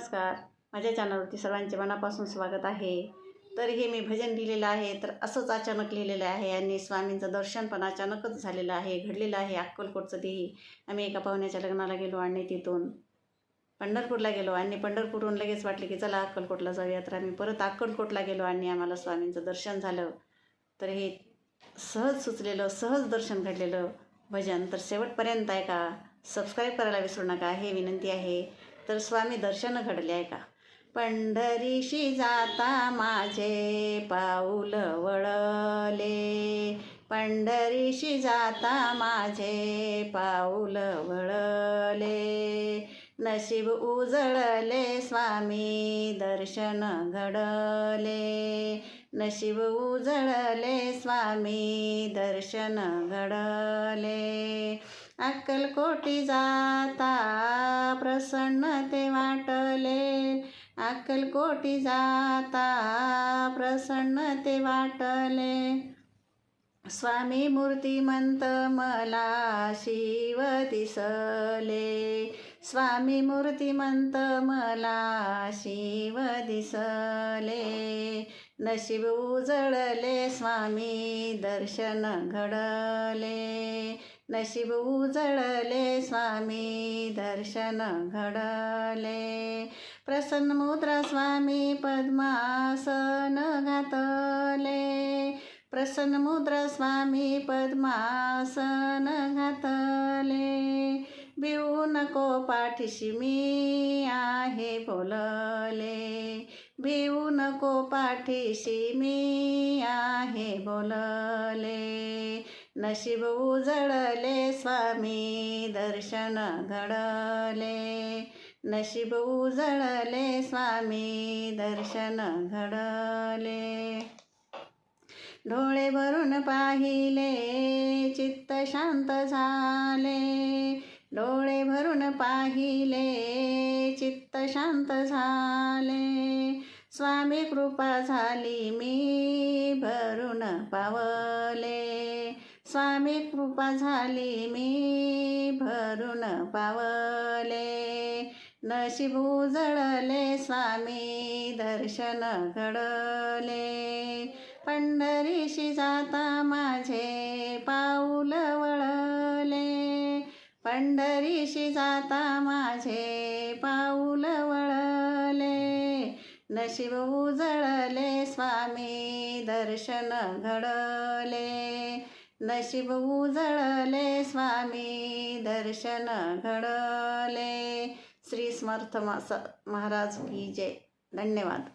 नमस्कार. माझ्या चॅनलवरती सर्वांचे मनापासून स्वागत आहे. तर हे मी भजन लिहिलेलं आहे, तर असंच अचानक लिहिलेलं आहे आणि स्वामींचं दर्शन पण अचानकच झालेलं आहे, घडलेलं आहे. अक्कलकोटचं ते आम्ही एका पाहुण्याच्या लग्नाला गेलो आणि तिथून पंढरपूरला गेलो आणि पंढरपूरहून लगेच वाटलं की चला अक्कलकोटला जाऊया. तर आम्ही परत अक्कलकोटला गेलो आणि आम्हाला स्वामींचं दर्शन झालं. तर हे सहज सुचलेलं, सहज दर्शन घडलेलं भजन तर शेवटपर्यंत ऐका. सबस्क्राईब करायला विसरू नका, हे विनंती आहे. तर स्वामी दर्शन घडले आहे का. पंढरीशी जाता माझे पाऊल वळले, पंढरीशी जाता माझे पाऊल वळले, नशीब उजळले स्वामी दर्शन घडले, नशीब उजळले स्वामी दर्शन घडले. अक्कलकोटी जाता प्रसन्नते वाटले, अक्कलकोटी जाता प्रसन्नते वाटले, स्वामी मूर्तिमंत मला शिव दिसले, स्वामी मूर्तिमंत मला शिव दिसले, नशीब उजळले स्वामी दर्शन घडले, नशीब उजळले स्वामी दर्शन घडले. प्रसन्न मुद्रा स्वामी पद्मासन घातले, प्रसन्न मुद्रा स्वामी पद्मासन घातले, भिवू नको पाठीशी मी आहे बोलले, भिवू नको पाठीशी मी आहे बोलले, नशीब उजळले स्वामी दर्शन घडले, नशीब उजळले स्वामी दर्शन घडले. डोळे भरून पाहिले चित्त शांत झाले, डोळे भरून पाहिले चित्त शांत झाले, स्वामी कृपा झाली मी भरून पावले, स्वामी कृपा झाली मी भरून पावले, नशीब उजळले स्वामी दर्शन घडले, पंढरीशी जाता माझे पाऊल वळले, पंढरीशी जाता माझे पाऊल वळले, नशीब उजळले स्वामी दर्शन घडले, नशीब उजळले स्वामी दर्शन घडले. श्री समर्थ महाराज की जय. धन्यवाद.